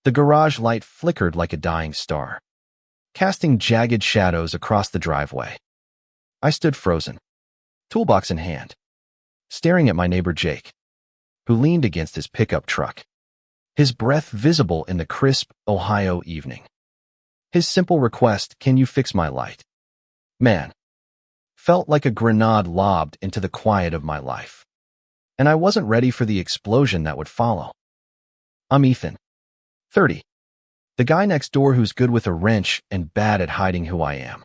The garage light flickered like a dying star, casting jagged shadows across the driveway. I stood frozen, toolbox in hand, staring at my neighbor Jake, who leaned against his pickup truck, his breath visible in the crisp Ohio evening. His simple request, "Can you fix my light?" Man, felt like a grenade lobbed into the quiet of my life. And I wasn't ready for the explosion that would follow. I'm Ethan, 30. The guy next door who's good with a wrench and bad at hiding who I am.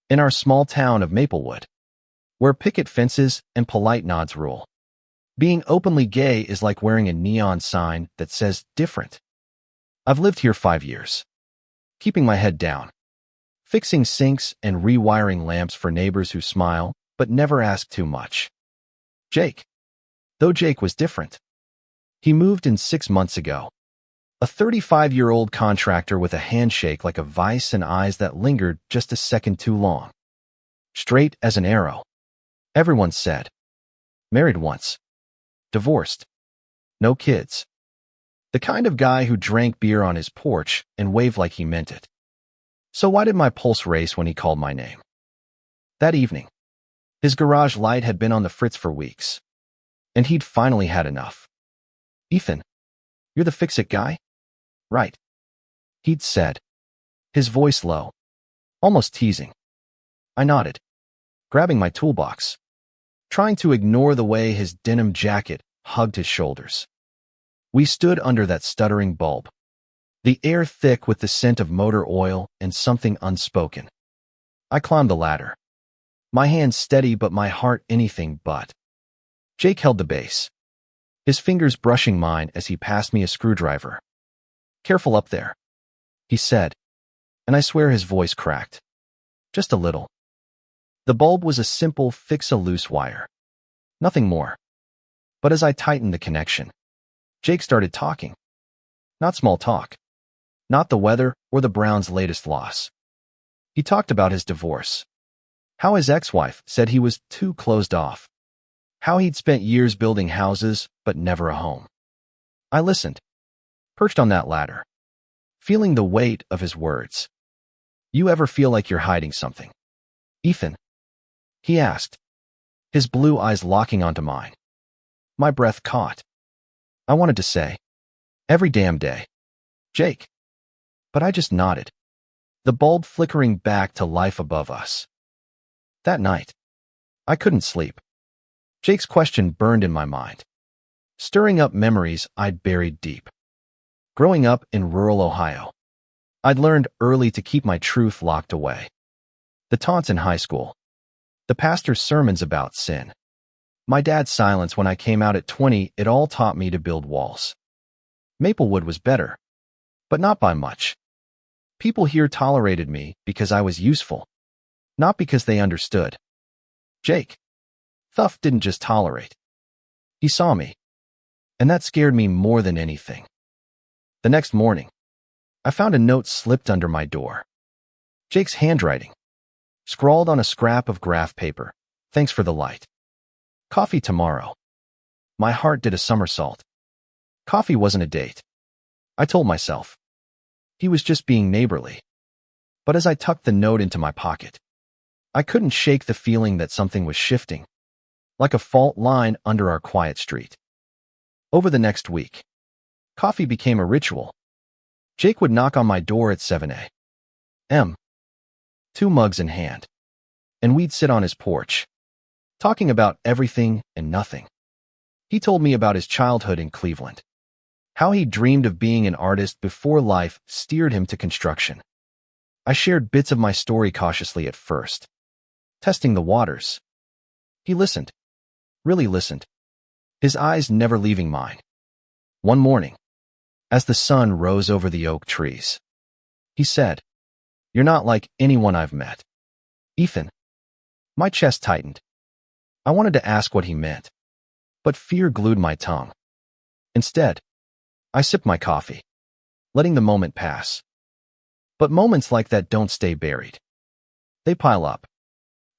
In our small town of Maplewood, where picket fences and polite nods rule, being openly gay is like wearing a neon sign that says different. I've lived here 5 years, keeping my head down, fixing sinks and rewiring lamps for neighbors who smile but never ask too much. Jake. Though Jake was different. He moved in 6 months ago. A 35-year-old contractor with a handshake like a vice and eyes that lingered just a second too long. Straight as an arrow. Everyone said. Married once. Divorced. No kids. The kind of guy who drank beer on his porch and waved like he meant it. So why did my pulse race when he called my name? That evening, his garage light had been on the fritz for weeks, and he'd finally had enough. "Ethan, you're the fix-it guy?" "Right," he'd said, his voice low, almost teasing. I nodded, grabbing my toolbox, trying to ignore the way his denim jacket hugged his shoulders. We stood under that stuttering bulb, the air thick with the scent of motor oil and something unspoken. I climbed the ladder, my hands steady but my heart anything but. Jake held the base, his fingers brushing mine as he passed me a screwdriver. "Careful up there," he said, and I swear his voice cracked. Just a little. The bulb was a simple fix-a-loose wire. Nothing more. But as I tightened the connection, Jake started talking. Not small talk. Not the weather or the Browns' latest loss. He talked about his divorce. How his ex-wife said he was too closed off. How he'd spent years building houses, but never a home. I listened, perched on that ladder, feeling the weight of his words. "You ever feel like you're hiding something, Ethan?" he asked, his blue eyes locking onto mine. My breath caught. I wanted to say, "Every damn day, Jake." But I just nodded, the bulb flickering back to life above us. That night, I couldn't sleep. Jake's question burned in my mind, stirring up memories I'd buried deep. Growing up in rural Ohio, I'd learned early to keep my truth locked away. The taunts in high school, the pastor's sermons about sin, my dad's silence when I came out at 20, it all taught me to build walls. Maplewood was better, but not by much. People here tolerated me because I was useful, not because they understood. Jake, Thuff, didn't just tolerate. He saw me, and that scared me more than anything. The next morning, I found a note slipped under my door. Jake's handwriting, scrawled on a scrap of graph paper. "Thanks for the light. Coffee tomorrow." My heart did a somersault. Coffee wasn't a date, I told myself. He was just being neighborly. But as I tucked the note into my pocket, I couldn't shake the feeling that something was shifting, like a fault line under our quiet street. Over the next week, coffee became a ritual. Jake would knock on my door at 7 a.m., 2 mugs in hand, and we'd sit on his porch, talking about everything and nothing. He told me about his childhood in Cleveland, how he dreamed of being an artist before life steered him to construction. I shared bits of my story cautiously at first, testing the waters. He listened, really listened, his eyes never leaving mine. One morning, as the sun rose over the oak trees, he said, "You're not like anyone I've met, Ethan." My chest tightened. I wanted to ask what he meant, but fear glued my tongue. Instead, I sipped my coffee, letting the moment pass. But moments like that don't stay buried. They pile up,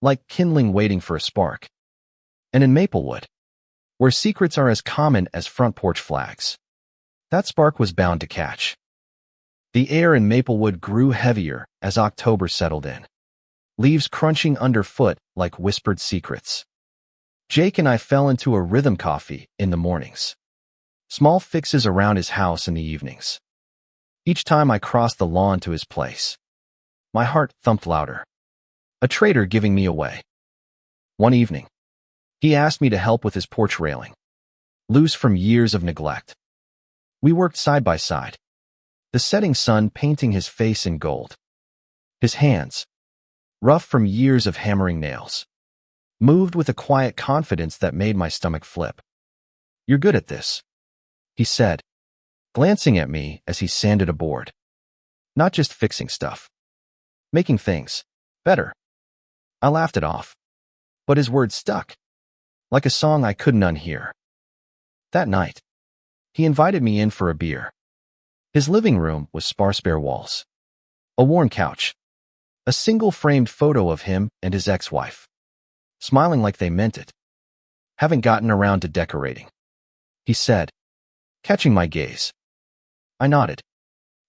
like kindling waiting for a spark. And in Maplewood, where secrets are as common as front porch flags, that spark was bound to catch. The air in Maplewood grew heavier as October settled in, leaves crunching underfoot like whispered secrets. Jake and I fell into a rhythm coffee in the mornings, small fixes around his house in the evenings. Each time I crossed the lawn to his place, my heart thumped louder. A traitor giving me away. One evening, he asked me to help with his porch railing, loose from years of neglect. We worked side by side, the setting sun painting his face in gold. His hands, rough from years of hammering nails, moved with a quiet confidence that made my stomach flip. "You're good at this," he said, glancing at me as he sanded a board. "Not just fixing stuff. Making things better." I laughed it off, but his words stuck, like a song I couldn't unhear. That night, he invited me in for a beer. His living room was sparse bare walls, a worn couch, a single framed photo of him and his ex-wife, smiling like they meant it. "Haven't gotten around to decorating," he said, catching my gaze. I nodded,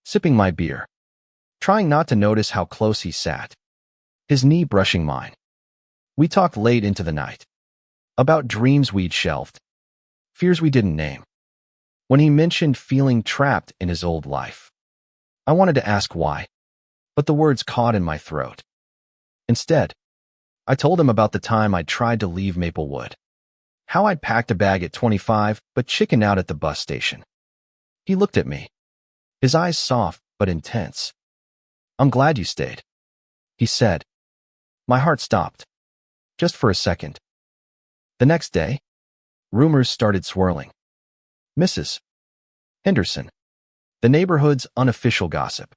sipping my beer, trying not to notice how close he sat, his knee brushing mine. We talked late into the night, about dreams we'd shelved, fears we didn't name. When he mentioned feeling trapped in his old life, I wanted to ask why, but the words caught in my throat. Instead, I told him about the time I'd tried to leave Maplewood, how I'd packed a bag at 25 but chickened out at the bus station. He looked at me, his eyes soft but intense. "I'm glad you stayed," he said. My heart stopped, just for a second. The next day, rumors started swirling. Mrs. Henderson, the neighborhood's unofficial gossip,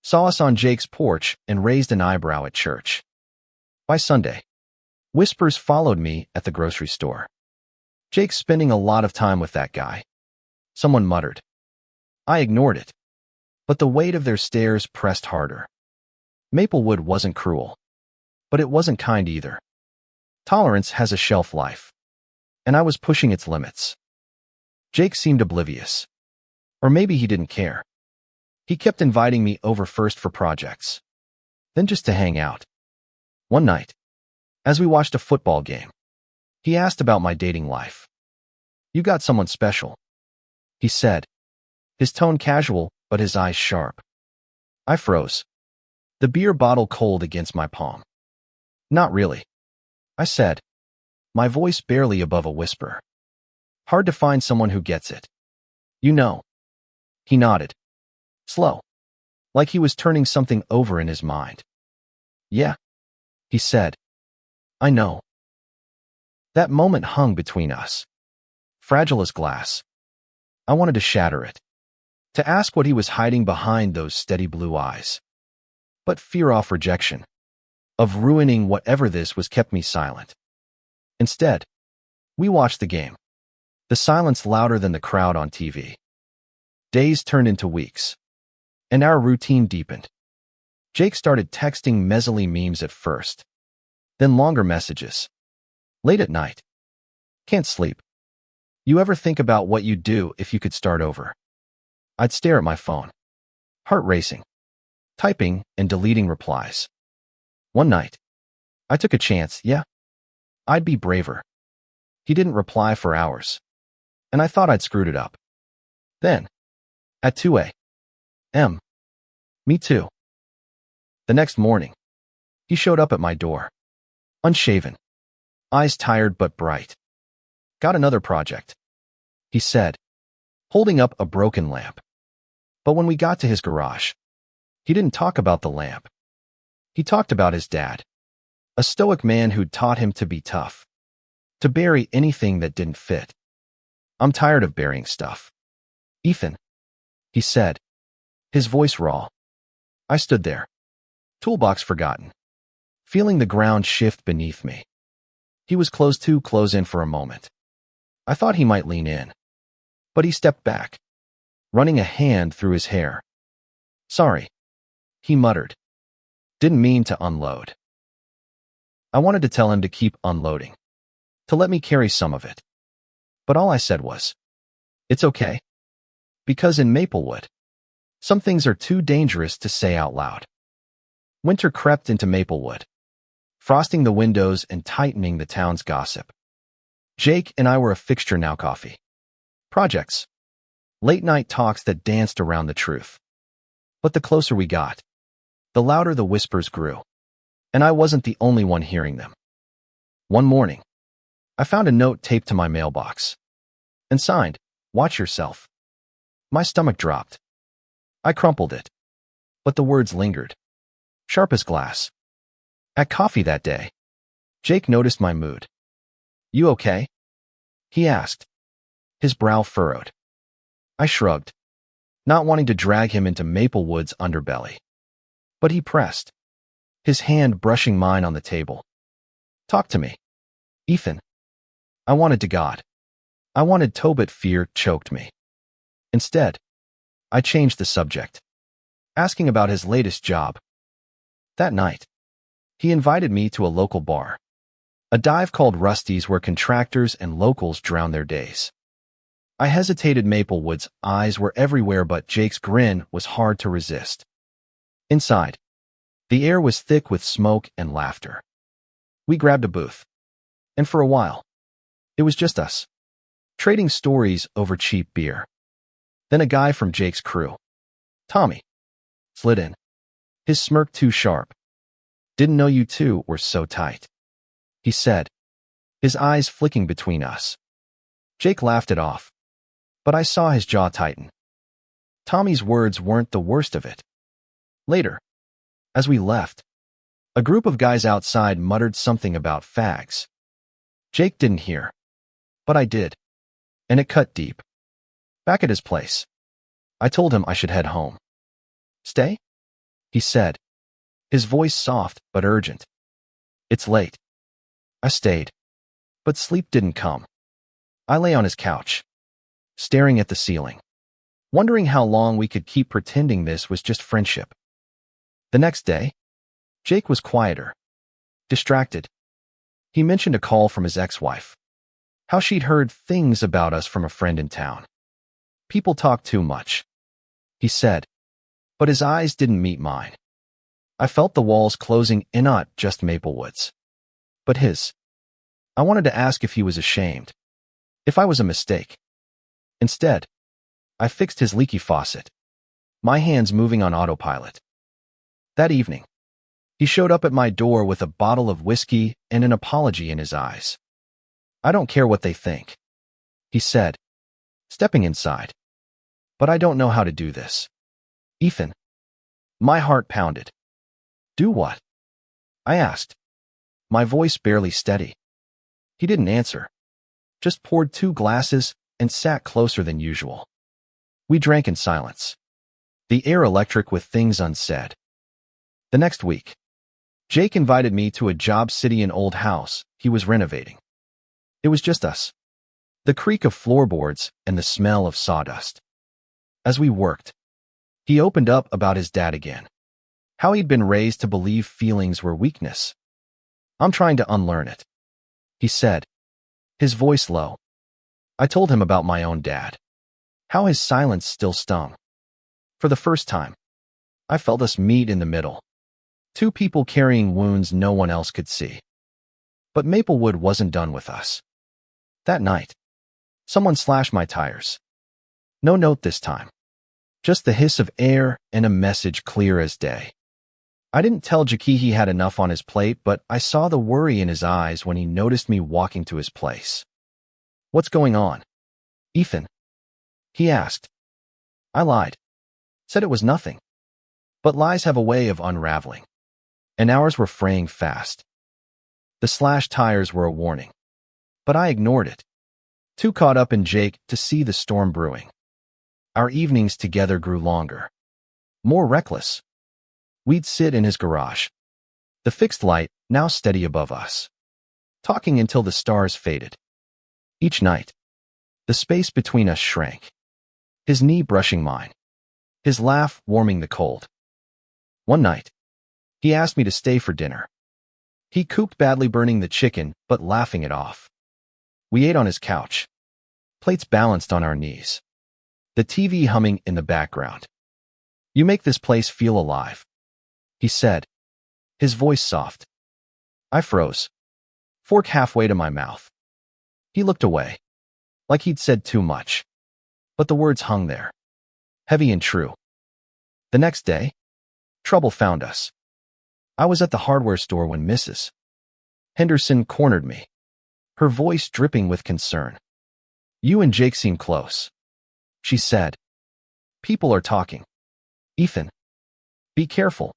saw us on Jake's porch and raised an eyebrow at church. By Sunday, whispers followed me at the grocery store. "Jake's spending a lot of time with that guy," someone muttered. I ignored it, but the weight of their stares pressed harder. Maplewood wasn't cruel, but it wasn't kind either. Tolerance has a shelf life, and I was pushing its limits. Jake seemed oblivious. Or maybe he didn't care. He kept inviting me over first for projects, then just to hang out. One night, as we watched a football game, he asked about my dating life. "You got someone special," he said, his tone casual but his eyes sharp. I froze, the beer bottle cold against my palm. "Not really," I said, my voice barely above a whisper. "Hard to find someone who gets it. You know." He nodded, slow, like he was turning something over in his mind. "Yeah," he said. "I know." That moment hung between us, fragile as glass. I wanted to shatter it, to ask what he was hiding behind those steady blue eyes. But fear of rejection, of ruining whatever this was, kept me silent. Instead, we watched the game, the silence louder than the crowd on TV. Days turned into weeks, and our routine deepened. Jake started texting messily memes at first, then longer messages. Late at night. "Can't sleep. You ever think about what you'd do if you could start over?" I'd stare at my phone, heart racing, typing and deleting replies. One night, I took a chance. "Yeah, I'd be braver." He didn't reply for hours, and I thought I'd screwed it up. Then, at 2 a.m., "Me too." The next morning, he showed up at my door, unshaven, eyes tired but bright. "Got another project," he said, holding up a broken lamp. But when we got to his garage, he didn't talk about the lamp. He talked about his dad, a stoic man who'd taught him to be tough, to bury anything that didn't fit. "I'm tired of burying stuff, Ethan," he said, his voice raw. I stood there, toolbox forgotten, feeling the ground shift beneath me. He was close in for a moment. I thought he might lean in, but he stepped back, running a hand through his hair. "Sorry," he muttered. "Didn't mean to unload." I wanted to tell him to keep unloading, to let me carry some of it. But all I said was, "It's okay." Because in Maplewood, Some things are too dangerous to say out loud. Winter crept into Maplewood, frosting the windows and tightening the town's gossip. Jake and I were a fixture now. Coffee projects, late-night talks that danced around the truth. But the closer we got, the louder the whispers grew, and I wasn't the only one hearing them. One morning, I found a note taped to my mailbox and signed, "Watch yourself." My stomach dropped. I crumpled it, but the words lingered, sharp as glass. At coffee that day, Jake noticed my mood. "You okay?" he asked, his brow furrowed. I shrugged, not wanting to drag him into Maplewood's underbelly. But he pressed, his hand brushing mine on the table. "Talk to me, Ethan." I wanted to God. I wanted to, but fear choked me. Instead, I changed the subject, asking about his latest job. That night, he invited me to a local bar, a dive called Rusty's where contractors and locals drown their days. I hesitated. Maplewood's eyes were everywhere, but Jake's grin was hard to resist. Inside, the air was thick with smoke and laughter. We grabbed a booth, and for a while, it was just us, trading stories over cheap beer. Then a guy from Jake's crew, Tommy, slid in, his smirk too sharp. "Didn't know you two were so tight," he said, his eyes flicking between us. Jake laughed it off, but I saw his jaw tighten. Tommy's words weren't the worst of it. Later, as we left, a group of guys outside muttered something about fags. Jake didn't hear, but I did, and it cut deep. Back at his place, I told him I should head home. "Stay?" he said, his voice soft but urgent. "It's late." I stayed, but sleep didn't come. I lay on his couch, staring at the ceiling, wondering how long we could keep pretending this was just friendship. The next day, Jake was quieter, distracted. He mentioned a call from his ex-wife, how she'd heard things about us from a friend in town. "People talk too much," he said, but his eyes didn't meet mine. I felt the walls closing in, not just Maplewood's, but his. I wanted to ask if he was ashamed, if I was a mistake. Instead, I fixed his leaky faucet, my hands moving on autopilot. That evening, he showed up at my door with a bottle of whiskey and an apology in his eyes. "I don't care what they think," he said, stepping inside. "But I don't know how to do this." "Ethan." My heart pounded. "Do what?" I asked, my voice barely steady. He didn't answer, just poured 2 glasses and sat closer than usual. We drank in silence, the air electric with things unsaid. The next week, Jake invited me to a Job City, an old house he was renovating. It was just us, the creak of floorboards and the smell of sawdust. As we worked, he opened up about his dad again, how he'd been raised to believe feelings were weakness. "I'm trying to unlearn it," he said, his voice low. I told him about my own dad, how his silence still stung. For the first time, I felt us meet in the middle, 2 people carrying wounds no one else could see. But Maplewood wasn't done with us. That night, someone slashed my tires. No note this time, just the hiss of air and a message clear as day. I didn't tell Jake he had enough on his plate, but I saw the worry in his eyes when he noticed me walking to his place. "What's going on, Ethan?" he asked. I lied, said it was nothing. But lies have a way of unraveling, and ours were fraying fast. The slashed tires were a warning, but I ignored it, too caught up in Jake to see the storm brewing. Our evenings together grew longer, more reckless. We'd sit in his garage, the fixed light now steady above us, talking until the stars faded. Each night, the space between us shrank, his knee brushing mine, his laugh warming the cold. One night, he asked me to stay for dinner. He cooked badly, burning the chicken, but laughing it off. We ate on his couch, plates balanced on our knees, the TV humming in the background. You make this place feel alive, he said, his voice soft. I froze, fork halfway to my mouth. He looked away, like he'd said too much. But the words hung there, heavy and true. The next day, trouble found us. I was at the hardware store when Mrs. Henderson cornered me, her voice dripping with concern. You and Jake seem close, she said. People are talking. Ethan, be careful.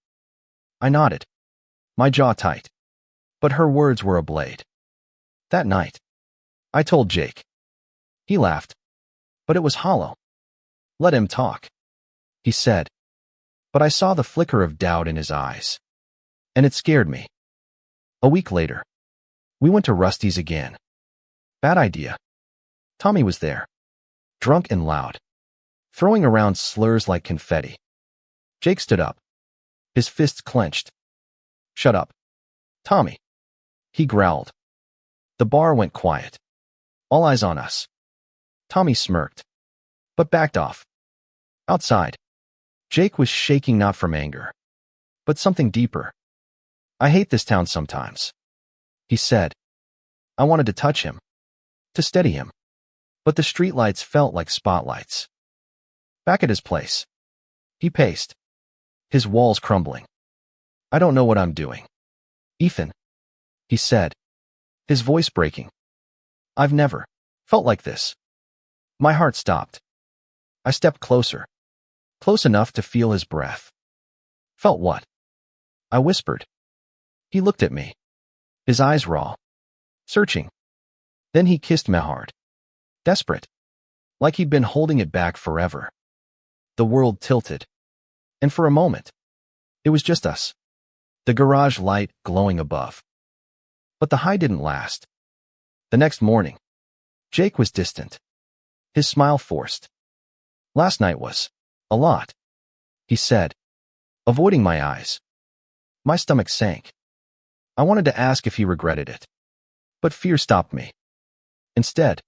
I nodded, my jaw tight. But her words were a blade. That night, I told Jake. He laughed, but it was hollow. Let him talk, he said. But I saw the flicker of doubt in his eyes, and it scared me. A week later, we went to Rusty's again. Bad idea. Tommy was there, drunk and loud, throwing around slurs like confetti. Jake stood up, his fists clenched. Shut up, Tommy, he growled. The bar went quiet, all eyes on us. Tommy smirked, but backed off. Outside, Jake was shaking not from anger, but something deeper. I hate this town sometimes, he said. I wanted to touch him, to steady him, but the streetlights felt like spotlights. Back at his place, he paced, his walls crumbling. I don't know what I'm doing, Ethan, he said, his voice breaking. I've never felt like this. My heart stopped. I stepped closer, close enough to feel his breath. Felt what? I whispered. He looked at me, his eyes raw, searching. Then he kissed me hard, desperate, like he'd been holding it back forever. The world tilted, and for a moment, it was just us, the garage light glowing above. But the high didn't last. The next morning, Jake was distant, his smile forced. Last night was a lot, he said, avoiding my eyes. My stomach sank. I wanted to ask if he regretted it, but fear stopped me. Instead,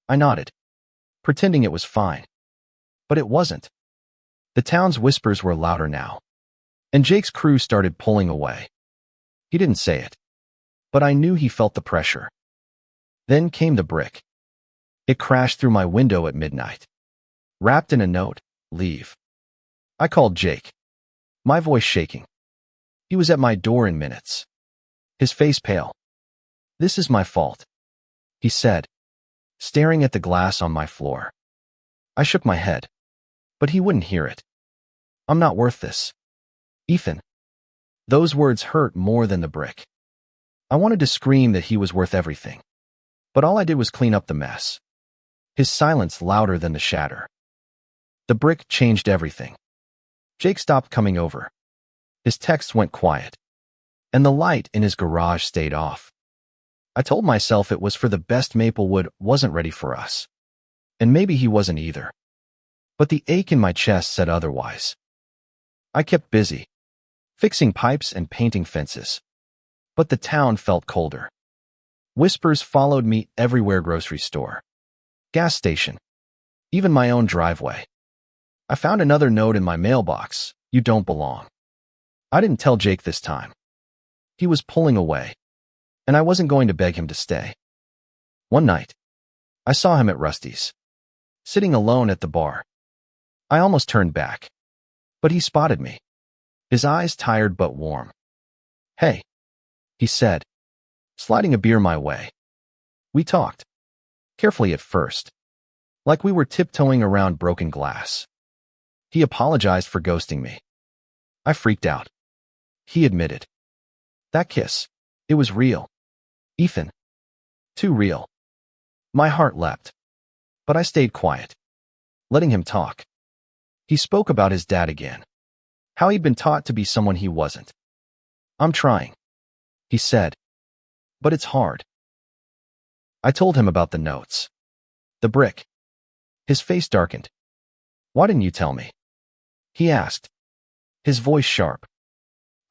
I nodded, pretending it was fine. But it wasn't. The town's whispers were louder now, and Jake's crew started pulling away. He didn't say it, but I knew he felt the pressure. Then came the brick. It crashed through my window at midnight, wrapped in a note, leave. I called Jake, my voice shaking. He was at my door in minutes, his face pale. This is my fault, he said, staring at the glass on my floor. I shook my head, but he wouldn't hear it. I'm not worth this, Ethan. Those words hurt more than the brick. I wanted to scream that he was worth everything, but all I did was clean up the mess. His silence louder than the shatter. The brick changed everything. Jake stopped coming over. His texts went quiet, and the light in his garage stayed off. I told myself it was for the best. Maplewood wasn't ready for us, and maybe he wasn't either. But the ache in my chest said otherwise. I kept busy, fixing pipes and painting fences. But the town felt colder. Whispers followed me everywhere: grocery store, gas station, even my own driveway. I found another note in my mailbox: you don't belong. I didn't tell Jake this time. He was pulling away, and I wasn't going to beg him to stay. One night, I saw him at Rusty's, sitting alone at the bar. I almost turned back, but he spotted me, his eyes tired but warm. Hey, he said, sliding a beer my way. We talked, carefully at first, like we were tiptoeing around broken glass. He apologized for ghosting me. I freaked out. He admitted. That kiss, it was real. Ethan. Too real. My heart leapt. But I stayed quiet, letting him talk. He spoke about his dad again, how he'd been taught to be someone he wasn't. I'm trying, he said, but it's hard. I told him about the notes, the brick. His face darkened. Why didn't you tell me? He asked, his voice sharp.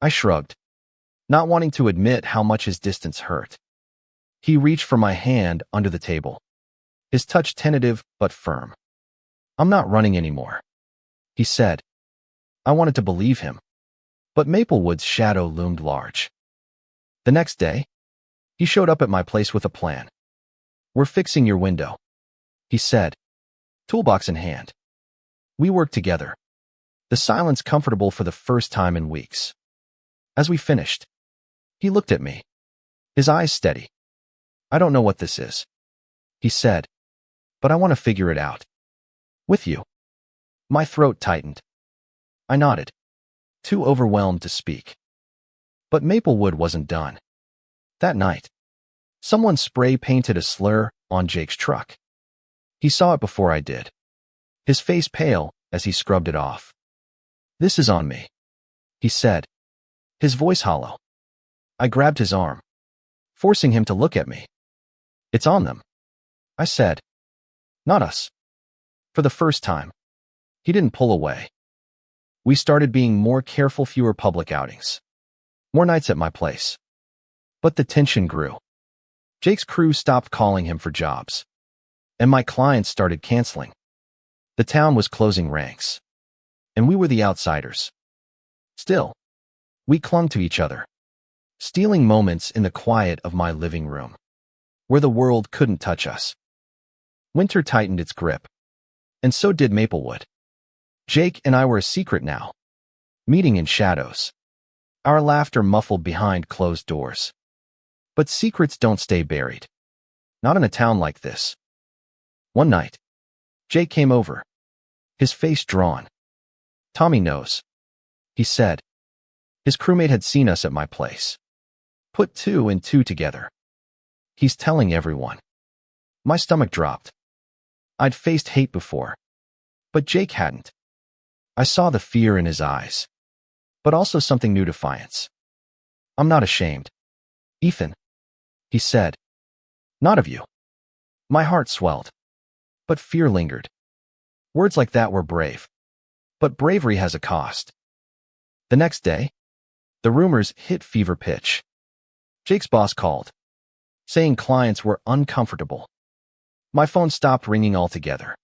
I shrugged, not wanting to admit how much his distance hurt. He reached for my hand under the table, his touch tentative but firm. I'm not running anymore, he said. I wanted to believe him, but Maplewood's shadow loomed large. The next day, he showed up at my place with a plan. "We're fixing your window," he said, toolbox in hand. We worked together, the silence comfortable for the first time in weeks. As we finished, he looked at me, his eyes steady. "I don't know what this is," he said, "but I want to figure it out. With you." My throat tightened. I nodded, too overwhelmed to speak. But Maplewood wasn't done. That night, someone spray-painted a slur on Jake's truck. He saw it before I did, his face pale as he scrubbed it off. "This is on me," he said, his voice hollow. I grabbed his arm, forcing him to look at me. "It's on them," I said. "Not us." For the first time, he didn't pull away. We started being more careful, fewer public outings, more nights at my place. But the tension grew. Jake's crew stopped calling him for jobs, and my clients started canceling. The town was closing ranks, and we were the outsiders. Still, we clung to each other, stealing moments in the quiet of my living room, where the world couldn't touch us. Winter tightened its grip, and so did Maplewood. Jake and I were a secret now, meeting in shadows, our laughter muffled behind closed doors. But secrets don't stay buried, not in a town like this. One night, Jake came over, his face drawn. "Tommy knows," he said. His crewmate had seen us at my place. "Put two and two together. He's telling everyone." My stomach dropped. I'd faced hate before, but Jake hadn't. I saw the fear in his eyes, but also something new, defiance. "I'm not ashamed, Ethan," he said. "Not of you." My heart swelled, but fear lingered. Words like that were brave, but bravery has a cost. The next day, the rumors hit fever pitch. Jake's boss called, saying clients were uncomfortable. My phone stopped ringing altogether.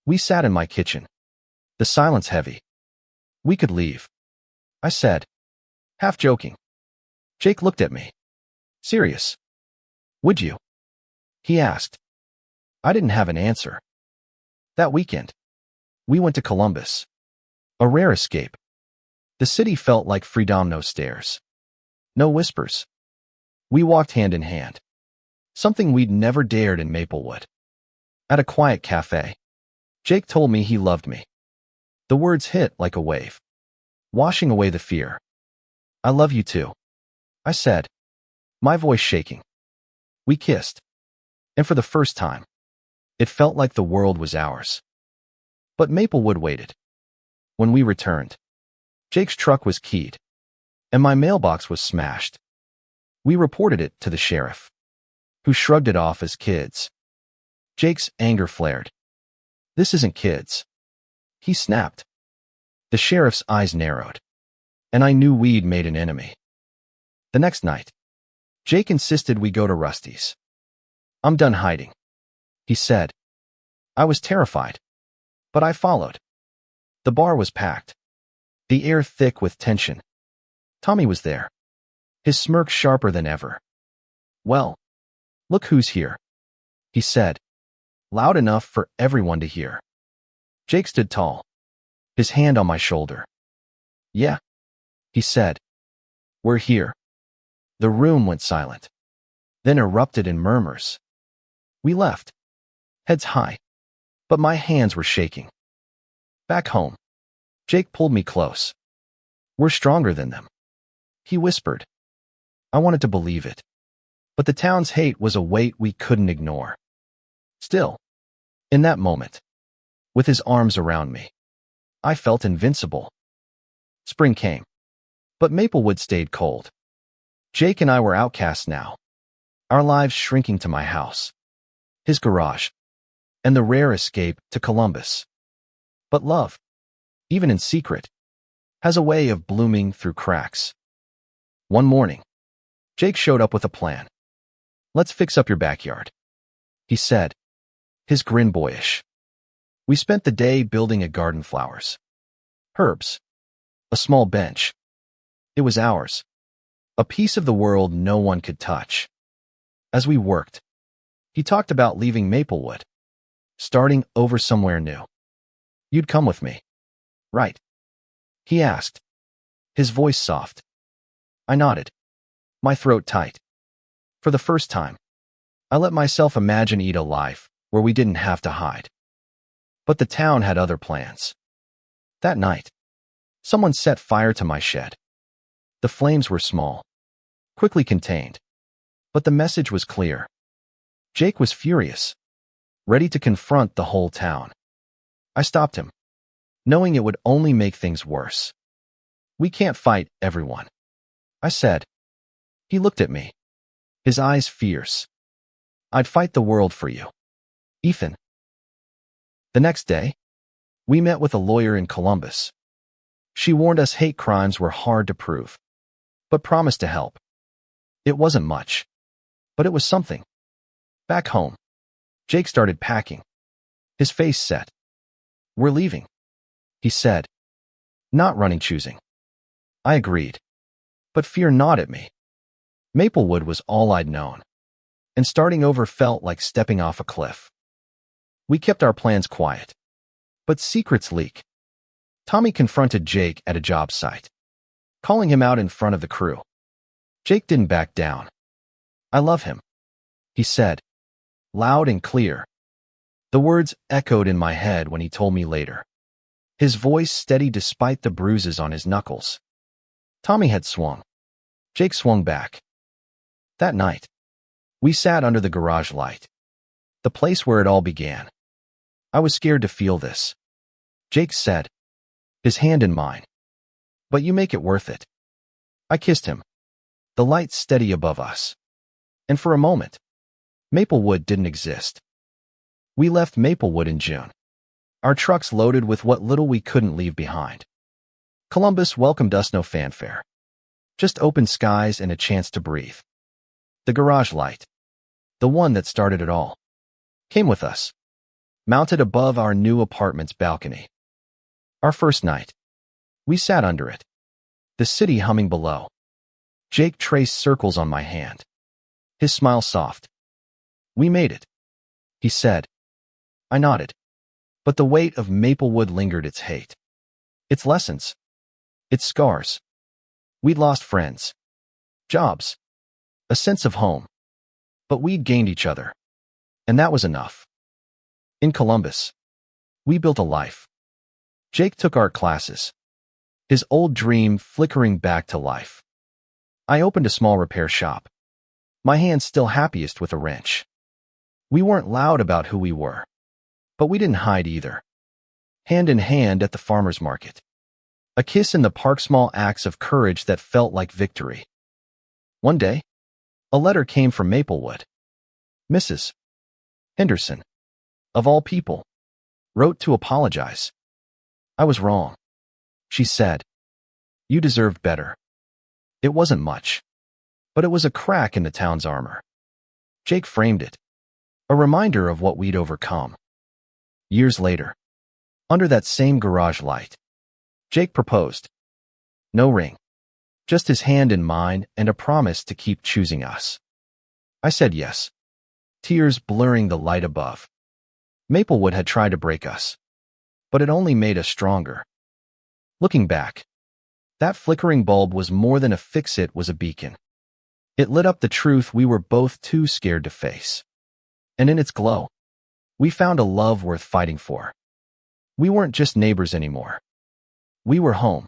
We sat in my kitchen, the silence heavy. "We could leave," I said, half joking. Jake looked at me. "Serious? Would you?" he asked. I didn't have an answer. That weekend, we went to Columbus, a rare escape. The city felt like freedom, no stares, no whispers. We walked hand in hand, something we'd never dared in Maplewood. At a quiet cafe, Jake told me he loved me. The words hit like a wave, washing away the fear. "I love you too," I said, my voice shaking. We kissed, and for the first time, it felt like the world was ours. But Maplewood waited. When we returned, Jake's truck was keyed, and my mailbox was smashed. We reported it to the sheriff, who shrugged it off as kids. Jake's anger flared. "This isn't kids," he snapped. The sheriff's eyes narrowed, and I knew we'd made an enemy. The next night, Jake insisted we go to Rusty's. "I'm done hiding," he said. I was terrified, but I followed. The bar was packed, the air thick with tension. Tommy was there, his smirk sharper than ever. "Well, look who's here," he said, loud enough for everyone to hear. Jake stood tall, his hand on my shoulder. "Yeah," he said. "We're here." The room went silent, then erupted in murmurs. We left, heads high, but my hands were shaking. Back home, Jake pulled me close. "We're stronger than them," he whispered. I wanted to believe it, but the town's hate was a weight we couldn't ignore. Still, in that moment, with his arms around me, I felt invincible. Spring came, but Maplewood stayed cold. Jake and I were outcasts now, our lives shrinking to my house, his garage, and the rare escape to Columbus. But love, even in secret, has a way of blooming through cracks. One morning, Jake showed up with a plan. "Let's fix up your backyard," he said, his grin boyish. We spent the day building a garden, flowers, herbs, A small bench. It was ours. A piece of the world no one could touch. As we worked, he talked about leaving Maplewood, starting over somewhere new. You'd come with me, right? He asked, his voice soft. I nodded, my throat tight. For the first time, I let myself imagine a life where we didn't have to hide. But the town had other plans. That night, someone set fire to my shed. The flames were small, quickly contained, but the message was clear. Jake was furious, ready to confront the whole town. I stopped him, knowing it would only make things worse. We can't fight everyone, I said. He looked at me, his eyes fierce. I'd fight the world for you, Ethan. The next day, we met with a lawyer in Columbus. She warned us hate crimes were hard to prove, but promised to help. It wasn't much, but it was something. Back home, Jake started packing, his face set. We're leaving, he said, not running choosing. I agreed, but fear gnawed at me. Maplewood was all I'd known, and starting over felt like stepping off a cliff. We kept our plans quiet, but secrets leak. Tommy confronted Jake at a job site, calling him out in front of the crew. Jake didn't back down. I love him, he said, loud and clear. The words echoed in my head when he told me later, his voice steady despite the bruises on his knuckles. Tommy had swung. Jake swung back. That night, we sat under the garage light, the place where it all began. I was scared to feel this, Jake said, his hand in mine. But you make it worth it. I kissed him, the light steady above us. And for a moment, Maplewood didn't exist. We left Maplewood in June, our trucks loaded with what little we couldn't leave behind. Columbus welcomed us no fanfare, just open skies and a chance to breathe. The garage light, the one that started it all, came with us, mounted above our new apartment's balcony. Our first night, we sat under it, the city humming below. Jake traced circles on my hand, his smile soft. We made it, he said. I nodded, but the weight of Maplewood lingered, its hate, its lessons, its scars. We'd lost friends, jobs, a sense of home, but we'd gained each other, and that was enough. In Columbus, we built a life. Jake took art classes, his old dream flickering back to life. I opened a small repair shop, my hands still happiest with a wrench. We weren't loud about who we were, but we didn't hide either. Hand in hand at the farmer's market, a kiss in the park, small acts of courage that felt like victory. One day, a letter came from Maplewood. Mrs. Henderson, of all people, wrote to apologize. I was wrong, she said. You deserved better. It wasn't much, but it was a crack in the town's armor. Jake framed it, a reminder of what we'd overcome. Years later, under that same garage light, Jake proposed. No ring, just his hand in mine and a promise to keep choosing us. I said yes, tears blurring the light above. Maplewood had tried to break us, but it only made us stronger. Looking back, that flickering bulb was more than a fix, it was a beacon. It lit up the truth we were both too scared to face. And in its glow, we found a love worth fighting for. We weren't just neighbors anymore. We were home.